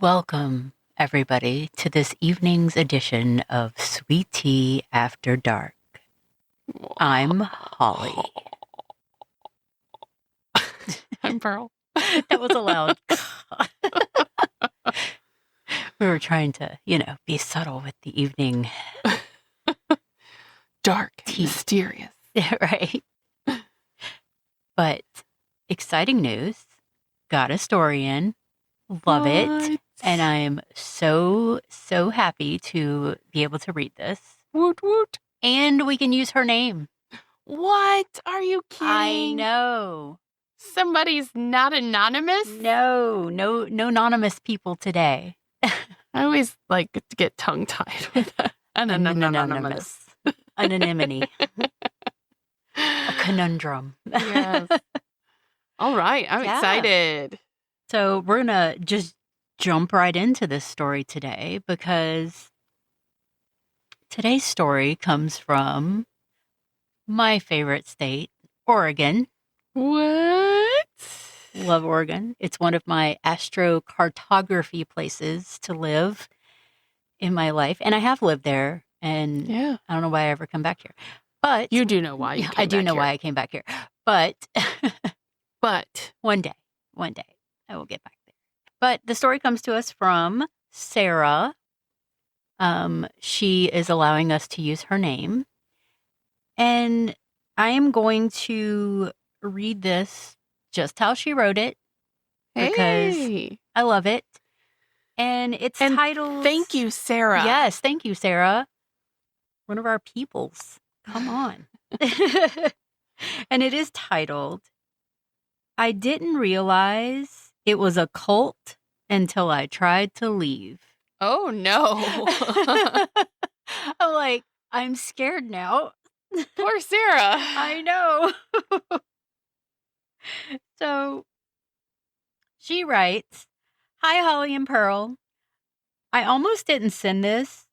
Welcome, everybody, to this evening's edition of Sweet Tea After Dark. I'm Holly. I'm Pearl. That was allowed. We were trying to, be subtle with the evening. Dark, tea. mysterious. Right? But exciting news. Got a story in. Love it. And I'm so happy to be able to read this. Woot woot. And we can use her name. What? Are you kidding? I know. Somebody's not anonymous? No anonymous people today. I always like to get tongue-tied with that. Anonymous. Anonymity. A conundrum. Yes. All right. I'm excited. So we're going to just jump right into this story today because today's story comes from my favorite state, Oregon. What? Love Oregon. It's one of my astrocartography places to live in my life. And I have lived there. And I don't know why I ever come back here. But you do know why you came back here. I do know why I came back here. But one day I will get back there. But the story comes to us from Sarah. She is allowing us to use her name. And I am going to read this just how she wrote it because I love it. And it's titled... Thank you, Sarah. Yes, thank you, Sarah. One of our peoples. Come on. And it is titled, I didn't realize it was a cult until I tried to leave. Oh, no. I'm like, I'm scared now. Poor Sarah. I know. So she writes, Hi, Holly and Pearl. I almost didn't send this,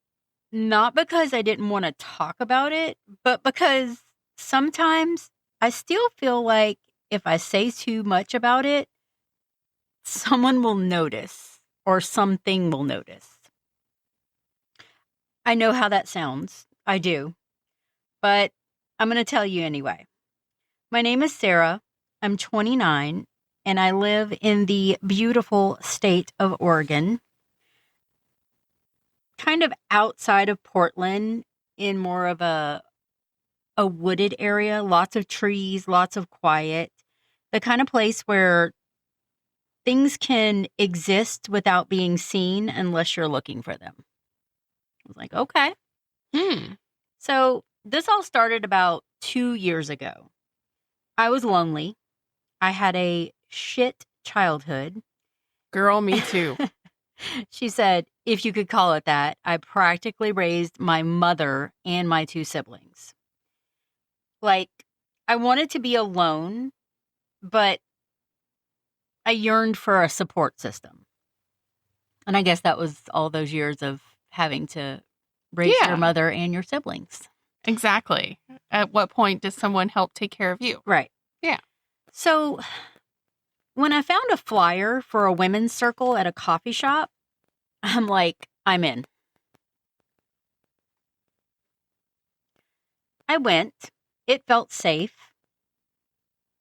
not because I didn't want to talk about it, but because sometimes I still feel like if I say too much about it, someone will notice or something will notice. I know how that sounds. I do. But I'm going to tell you anyway. My name is Sarah. I'm 29 and I live in the beautiful state of Oregon, kind of outside of Portland in more of a wooded area, lots of trees, lots of quiet, the kind of place where things can exist without being seen unless you're looking for them. I was like, okay. So this all started about 2 years ago. I was lonely. I had a shit childhood. Girl, me too. She said, if you could call it that, I practically raised my mother and my 2 siblings. Like, I wanted to be alone, but I yearned for a support system. And I guess that was all those years of having to raise your mother and your siblings. Exactly. At what point does someone help take care of you? Right. Yeah. So when I found a flyer for a women's circle at a coffee shop, I'm like, I'm in. I went. It felt safe,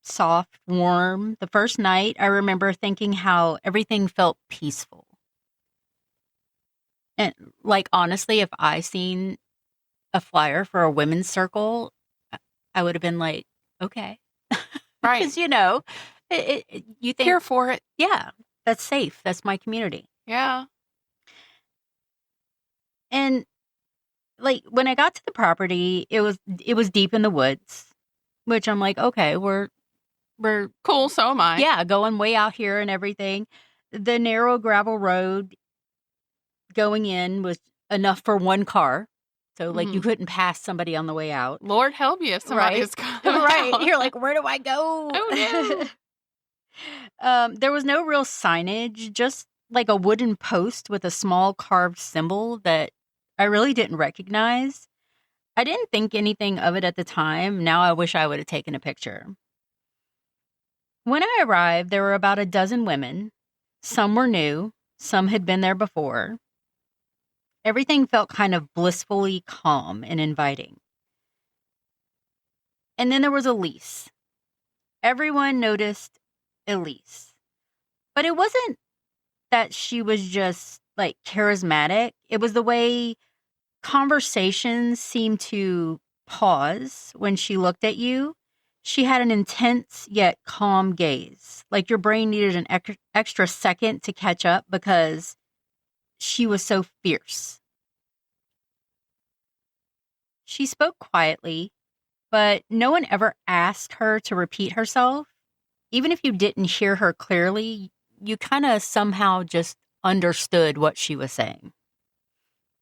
soft, warm. The first night, I remember thinking how everything felt peaceful. And like, honestly, if I seen a flyer for a women's circle, I would have been like, okay. Right. Because, you think... Here for it. Yeah, that's safe. That's my community. Yeah. And like when I got to the property, it was deep in the woods, which I'm like, okay, we're cool. So am I. Yeah, going way out here and everything. The narrow gravel road going in was enough for one car. So like you couldn't pass somebody on the way out. Lord help you if somebody's coming right. out. You're like, where do I go? Oh no. There was no real signage, just like a wooden post with a small carved symbol that I really didn't recognize. I didn't think anything of it at the time. Now I wish I would have taken a picture. When I arrived, there were about a dozen women. Some were new, Some had been there before. Everything felt kind of blissfully calm and inviting. And then there was Elise. Everyone noticed Elise. But it wasn't that she was just like charismatic. It was the way conversations seemed to pause when she looked at you. She had an intense yet calm gaze, like your brain needed an extra second to catch up because she was so fierce. She spoke quietly, but no one ever asked her to repeat herself. Even if you didn't hear her clearly, you kind of somehow just understood what she was saying.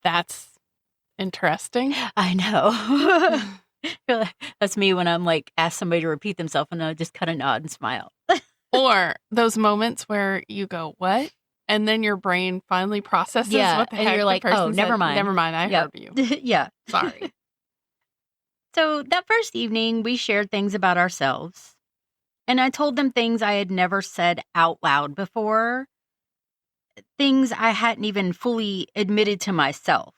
That's interesting. I know. That's me when I'm like, ask somebody to repeat themselves and I just kind of nod and smile. Or those moments where you go, what? And then your brain finally processes what the and heck you're like, the person oh, never said. mind. Never mind, I Yep. heard you. Yeah. Sorry. So that first evening, we shared things about ourselves. And I told them things I had never said out loud before, things I hadn't even fully admitted to myself.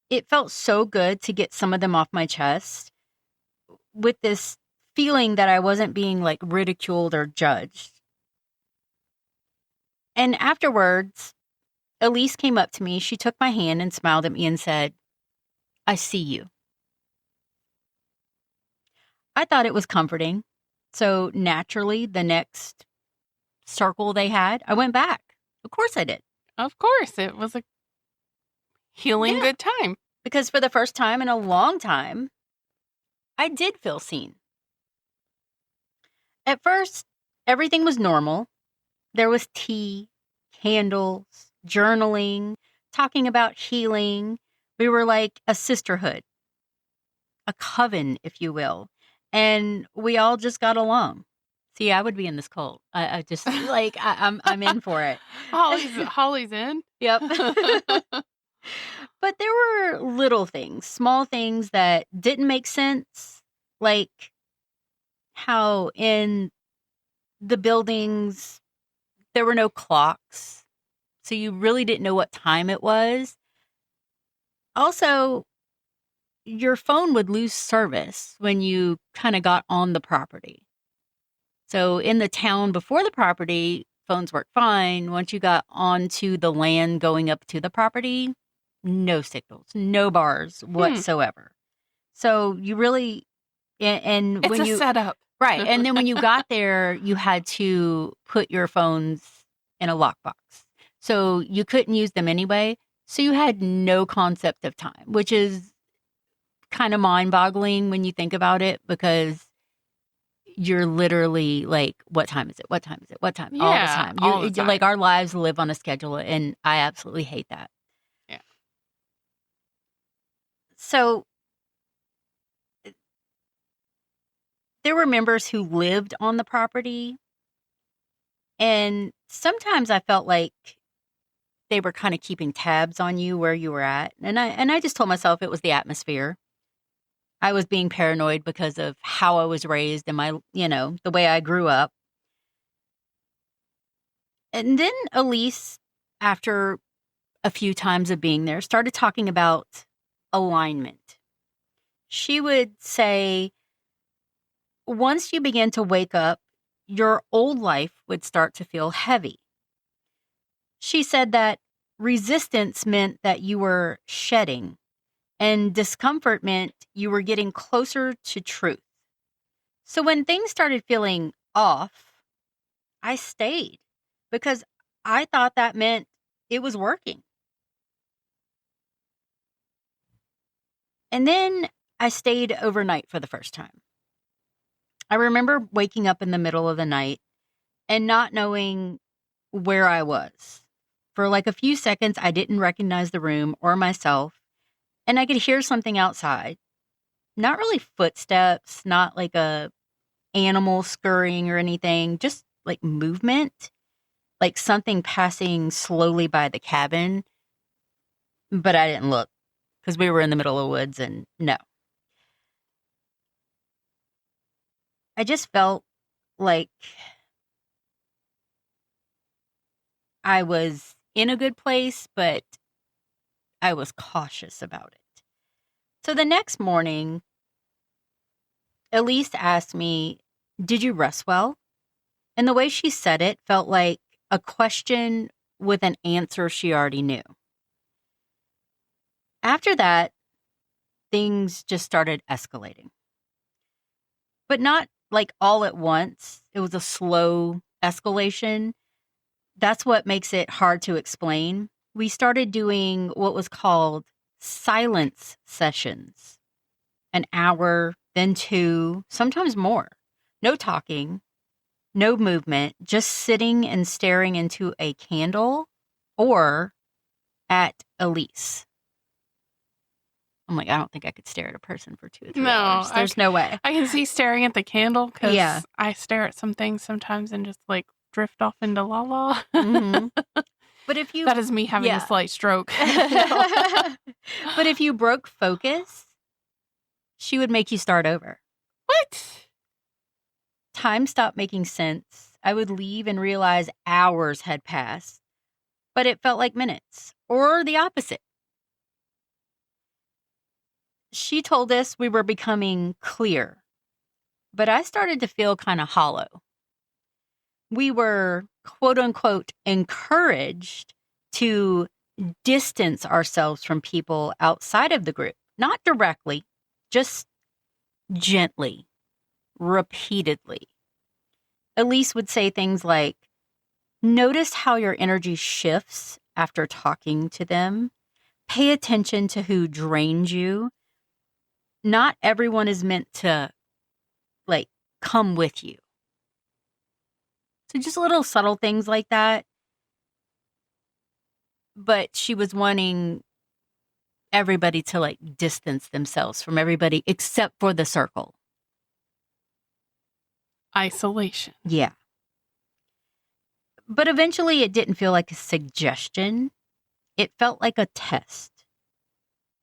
It felt so good to get some of them off my chest with this feeling that I wasn't being like ridiculed or judged. And afterwards, Elise came up to me. She took my hand and smiled at me and said, I see you. I thought it was comforting. So naturally, the next circle they had, I went back. Of course I did. Of course, it was a healing good time. Because for the first time in a long time, I did feel seen. At first, everything was normal. There was tea, candles, journaling, talking about healing. We were like a sisterhood, a coven, if you will. And we all just got along. See, I would be in this cult. I just like I'm in for it. Holly's in. Yep. But there were little things, small things that didn't make sense, like how in the buildings there were no clocks, so you really didn't know what time it was. Also, your phone would lose service when you kind of got on the property. So in the town before the property, phones worked fine. Once you got onto the land going up to the property, no signals, no bars whatsoever. So you really, and It's when a setup. Right. And then when you got there, you had to put your phones in a lockbox. So you couldn't use them anyway. So you had no concept of time, which is kind of mind boggling when you think about it, because you're literally like, what time is it? What time is it? What time? Yeah, all the time. all the time. Like our lives live on a schedule, and I absolutely hate that. Yeah. So there were members who lived on the property, and sometimes I felt like they were kind of keeping tabs on you where you were at. And I just told myself it was the atmosphere. I was being paranoid because of how I was raised and my, the way I grew up. And then Elise, after a few times of being there, started talking about alignment. She would say, once you begin to wake up, your old life would start to feel heavy. She said that resistance meant that you were shedding, and discomfort meant you were getting closer to truth. So when things started feeling off, I stayed because I thought that meant it was working. And then I stayed overnight for the first time. I remember waking up in the middle of the night and not knowing where I was. For like a few seconds, I didn't recognize the room or myself, and I could hear something outside. Not really footsteps, not like a animal scurrying or anything, just like movement, like something passing slowly by the cabin. But I didn't look because we were in the middle of woods, and no. I just felt like I was in a good place, but I was cautious about it. So the next morning, Elise asked me, "Did you rest well?" And the way she said it felt like a question with an answer she already knew. After that, things just started escalating. But not like all at once. It was a slow escalation. That's what makes it hard to explain. We started doing what was called silence sessions, an hour, then 2, sometimes more. No talking, no movement, just sitting and staring into a candle or at Elise. I'm like, I don't think I could stare at a person for 2 or 3 hours. There's no way. I can see staring at the candle because Yeah. I stare at some things sometimes and just like drift off into la la. But if you That is me having a slight stroke. But if you broke focus, she would make you start over. What? Time stopped making sense. I would leave and realize hours had passed, but it felt like minutes, or the opposite. She told us we were becoming clear, but I started to feel kind of hollow. We were, quote unquote, encouraged to distance ourselves from people outside of the group, not directly, just gently, repeatedly. Elise would say things like, "Notice how your energy shifts after talking to them. Pay attention to who drains you. Not everyone is meant to, like, come with you." So just little subtle things like that. But she was wanting everybody to, like, distance themselves from everybody except for the circle. Isolation. Yeah. But eventually it didn't feel like a suggestion. It felt like a test.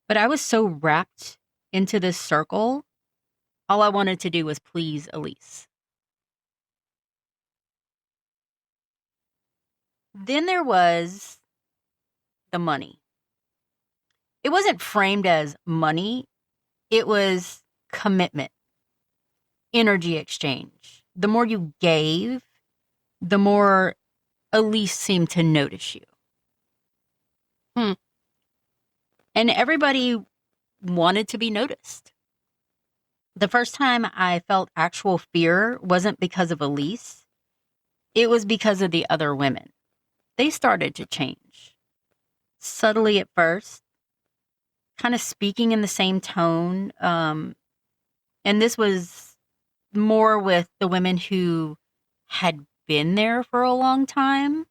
But I was so wrapped into this circle, all I wanted to do was please Elise. Then there was the money. It wasn't framed as money. It was commitment, energy exchange. The more you gave, the more Elise seemed to notice you. And everybody wanted to be noticed. The first time I felt actual fear wasn't because of Elise. It was because of the other women. They started to change. Subtly at first, kind of speaking in the same tone. And this was more with the women who had been there for a long time,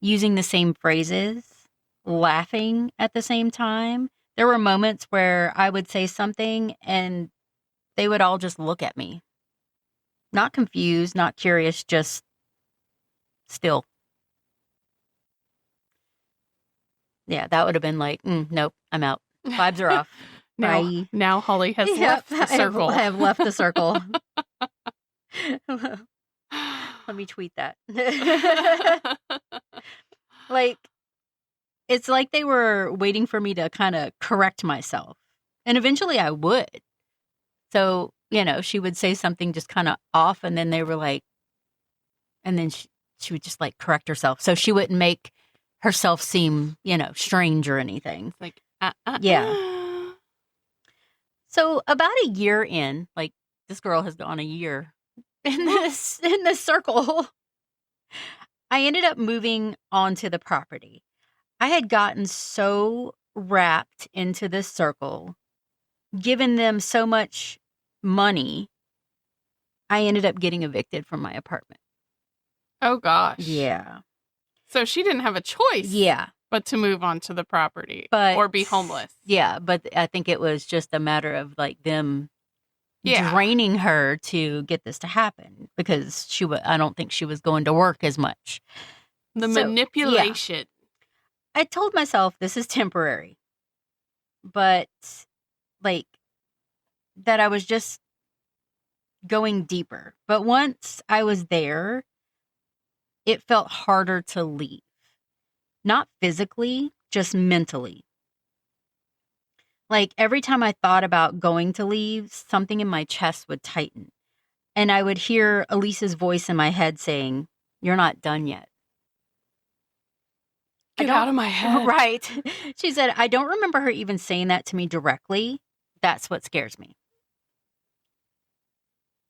using the same phrases, laughing at the same time. There were moments where I would say something and they would all just look at me. Not confused, not curious, just still. Yeah, that would have been like, nope, I'm out. Vibes are off. Bye. Now Holly has left the circle. I have left the circle. Let me tweet that. Like, it's like they were waiting for me to kind of correct myself. And eventually I would. So, she would say something just kind of off, and then they were like, and then she would just like correct herself. So she wouldn't make herself seem, strange or anything. Like, Yeah. So about a year in, like, this girl has gone a year in this circle, I ended up moving onto the property. I had gotten so wrapped into this circle, given them so much money, I ended up getting evicted from my apartment. Oh, gosh. Yeah. So she didn't have a choice. Yeah. But to move onto the property or be homeless. Yeah, but I think it was just a matter of like them draining her to get this to happen because I don't think she was going to work as much. The manipulation. Yeah. I told myself this is temporary, but like that I was just going deeper. But once I was there, it felt harder to leave. Not physically, just mentally. Like every time I thought about going to leave, something in my chest would tighten. And I would hear Elise's voice in my head saying, "You're not done yet." Get out of my head. Right. She said, "I don't remember her even saying that to me directly. That's what scares me."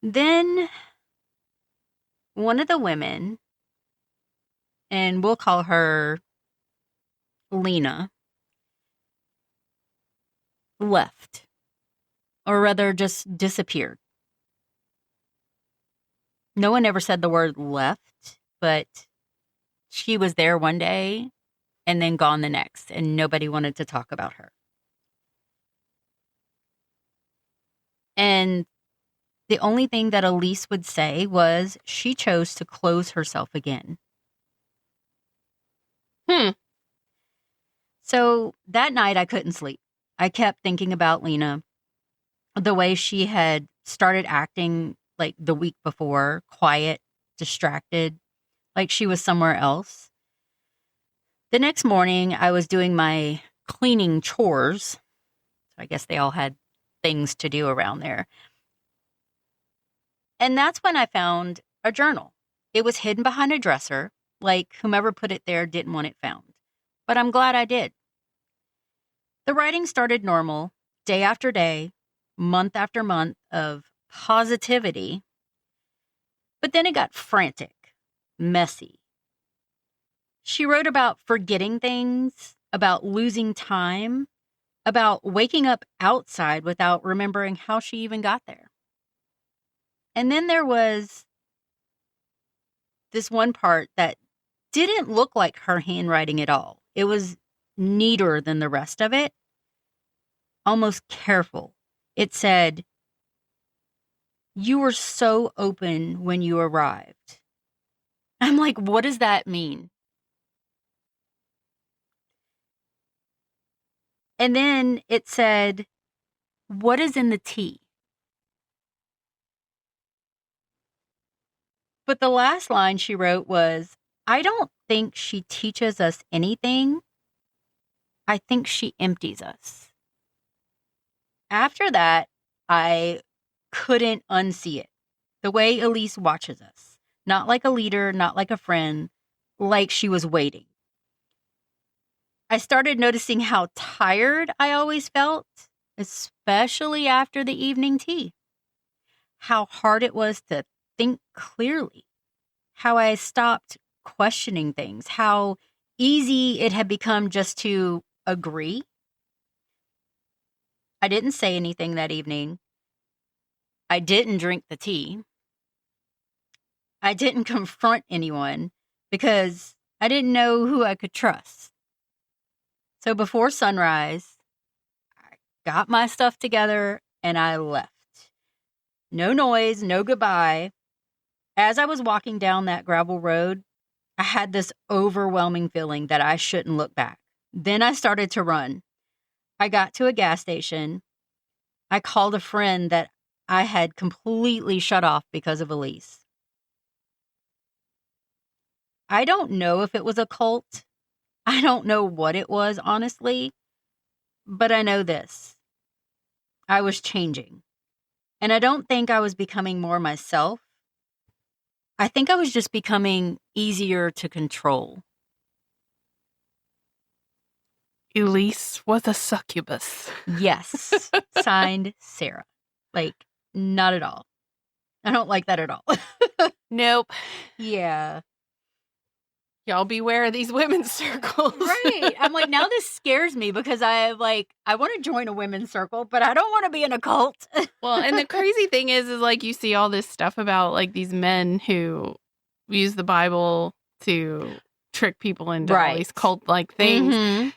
Then one of the women, and we'll call her Lena, left, or rather just disappeared. No one ever said the word left, but she was there one day and then gone the next, and nobody wanted to talk about her. And the only thing that Elise would say was she chose to close herself again. So that night I couldn't sleep. I kept thinking about Lena, the way she had started acting like the week before, quiet, distracted, like she was somewhere else. The next morning I was doing my cleaning chores. So I guess they all had things to do around there. And that's when I found a journal. It was hidden behind a dresser, like whomever put it there didn't want it found. But I'm glad I did. The writing started normal, day after day, month after month of positivity. But then it got frantic, messy. She wrote about forgetting things, about losing time, about waking up outside without remembering how she even got there. And then there was this one part that didn't look like her handwriting at all. It was neater than the rest of it, almost careful. It said, "You were so open when you arrived." I'm like, what does that mean? And then it said, "What is in the tea?" But the last line she wrote was, "I don't think she teaches us anything. I think she empties us." After that, I couldn't unsee it. The way Elise watches us. Not like a leader, not like a friend, like she was waiting. I started noticing how tired I always felt, especially after the evening tea. How hard it was to think clearly. How I stopped questioning things. How easy it had become just to agree. I didn't say anything that evening. I didn't drink the tea. I didn't confront anyone because I didn't know who I could trust. So before sunrise, I got my stuff together and I left. No noise, no goodbye. As I was walking down that gravel road, I had this overwhelming feeling that I shouldn't look back. Then I started to run. I got to a gas station. I called a friend that I had completely shut off because of Elise. I don't know if it was a cult. I don't know what it was, honestly. But I know this. I was changing. And I don't think I was becoming more myself. I think I was just becoming easier to control. Elise was a succubus. Yes. Signed, Sarah. Like, not at all. I don't like that at all. Nope. Yeah. Y'all beware of these women's circles. Right. I'm like, now this scares me because I want to join a women's circle, but I don't want to be in a cult. Well, and the crazy thing is like you see all this stuff about like these men who use the Bible to trick people into all these cult-like things. Mm-hmm.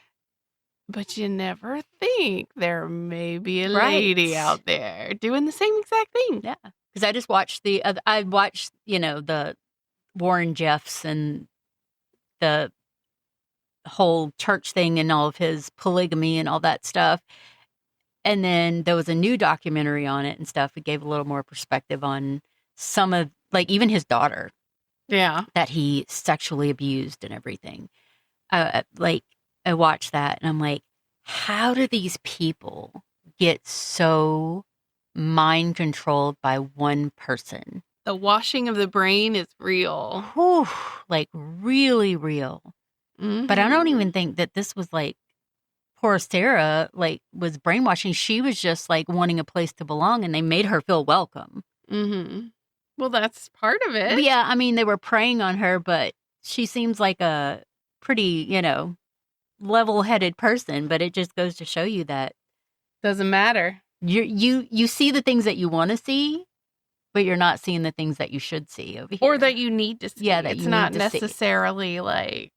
But you never think there may be a lady out there doing the same exact thing. Yeah. Because I just watched the Warren Jeffs and the whole church thing and all of his polygamy and all that stuff. And then there was a new documentary on it and stuff. It gave a little more perspective on some of, like, even his daughter. Yeah. that he sexually abused and everything. Like, I watched that and I'm like, how do these people get so mind controlled by one person? The washing of the brain is real. Whew, like really real. Mm-hmm. But I don't even think that this was like poor Sarah, like, was brainwashing. She was just like wanting a place to belong, and they made her feel welcome. Mm-hmm. Well, that's part of it. But yeah, I mean, they were preying on her, but she seems like a pretty, level-headed person. But it just goes to show you that doesn't matter. You see the things that you want to see, but you're not seeing the things that you should see over here, or that you need to see. Yeah, that it's you not need to necessarily see.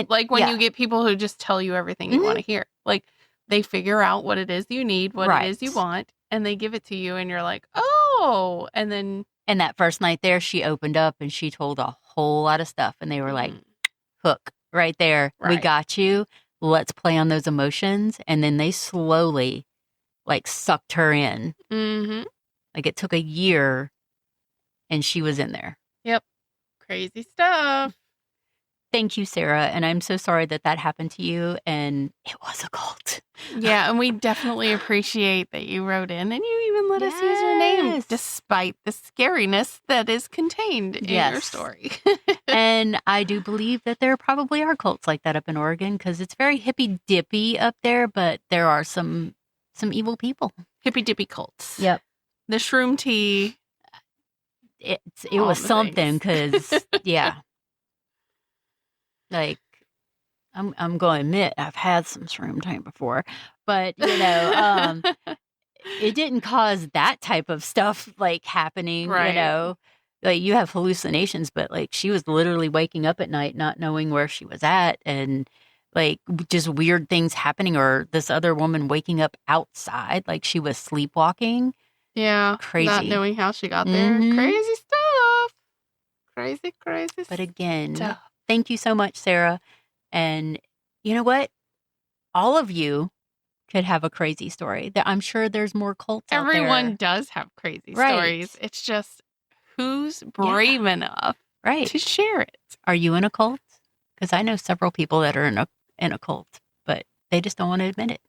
Like when yeah. you get people who just tell you everything you want to hear. Like, they figure out what it is you need, what it is you want, and they give it to you, and you're like, oh, and then. And that first night there, she opened up and she told a whole lot of stuff, and they were like, hook right there. Right. We got you. Let's play on those emotions. And then they slowly like sucked her in. Mm-hmm. Like, it took a year and she was in there. Yep. Crazy stuff. Thank you, Sarah. And I'm so sorry that happened to you. And it was a cult. Yeah. And we definitely appreciate that you wrote in and you even let us use your name despite the scariness that is contained in your story. And I do believe that there probably are cults like that up in Oregon, because it's very hippy dippy up there, but there are some evil people. Hippy dippy cults. Yep. The shroom tea. It was something, because yeah. Like, I'm going to admit I've had some shroom time before, but it didn't cause that type of stuff like happening. Right. Like, you have hallucinations, but like, she was literally waking up at night not knowing where she was at, and like just weird things happening, or this other woman waking up outside like she was sleepwalking. Yeah. Crazy. Not knowing how she got there. Crazy stuff. Crazy But again, thank you so much, Sarah. And you know what? All of you could have a crazy story. I'm sure there's more cults out there. Everyone does have crazy stories. It's just who's brave enough to share it. Are you in a cult? Because I know several people that are in a cult, but they just don't want to admit it.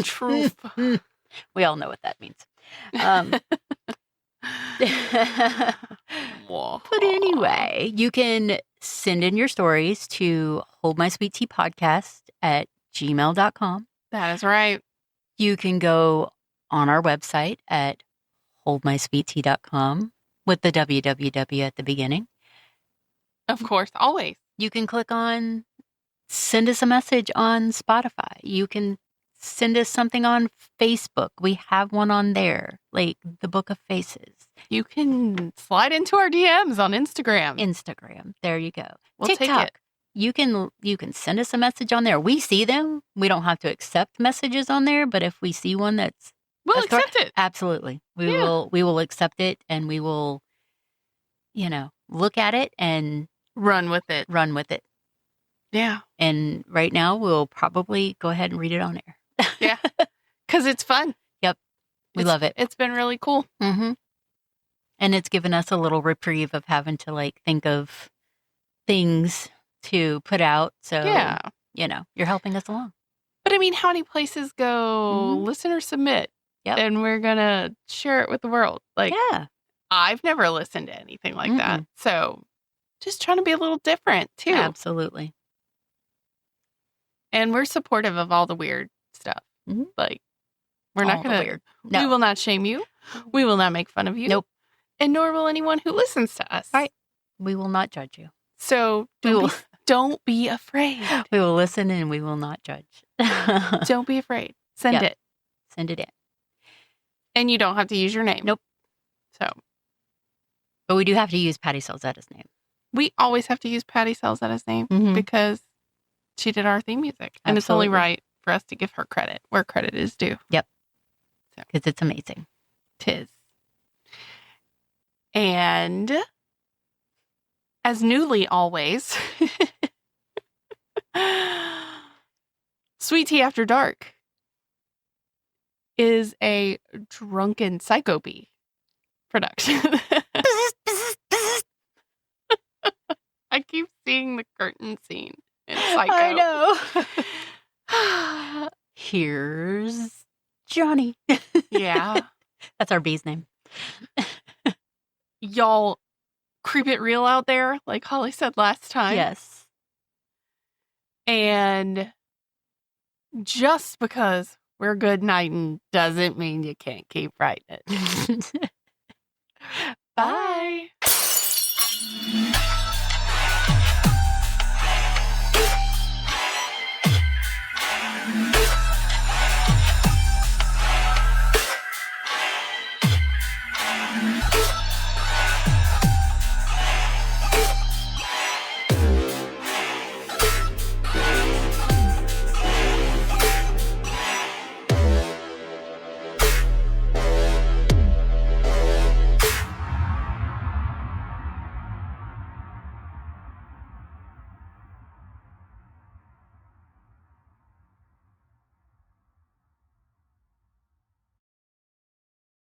Truth. We all know what that means. But anyway, you can send in your stories to holdmysweetteapodcast@gmail.com. That is right. You can go on our website at holdmysweettea.com with the www at the beginning. Of course, always. You can click on send us a message on Spotify. You can send us something on Facebook. We have one on there, like the Book of Faces. You can slide into our DMs on Instagram. There you go. We'll TikTok. Take it. You can send us a message on there. We see them. We don't have to accept messages on there, but if we see one we'll accept it. Absolutely. We will accept it, and we will look at it and run with it. Yeah. And right now we'll probably go ahead and read it on air. Yeah. Cuz it's fun. Yep. We love it. It's been really cool. Mhm. And it's given us a little reprieve of having to like think of things to put out. So, you're helping us along. But I mean, how many places go listen or submit? Yep. And we're going to share it with the world. Like, I've never listened to anything like that. So just trying to be a little different too. Absolutely. And we're supportive of all the weird stuff. Like, we're not going to, we will not shame you. We will not make fun of you. Nope. And nor will anyone who listens to us. Right. We will not judge you. So don't be afraid. We will listen and we will not judge. Don't be afraid. Send it. Send it in. And you don't have to use your name. Nope. But we do have to use Patty Salzetta's name. We always have to use Patty Salzetta's name because she did our theme music. And it's only right for us to give her credit where credit is due. Yep. Because it's amazing. 'Tis. And as newly always, Sweet Tea After Dark is a drunken psycho bee. production. I keep seeing the curtain scene in Psycho. I know. Here's Johnny. Yeah. That's our bee's name. Y'all creep it real out there, like Holly said last time. Yes. And just because we're good nighting doesn't mean you can't keep writing it. Bye.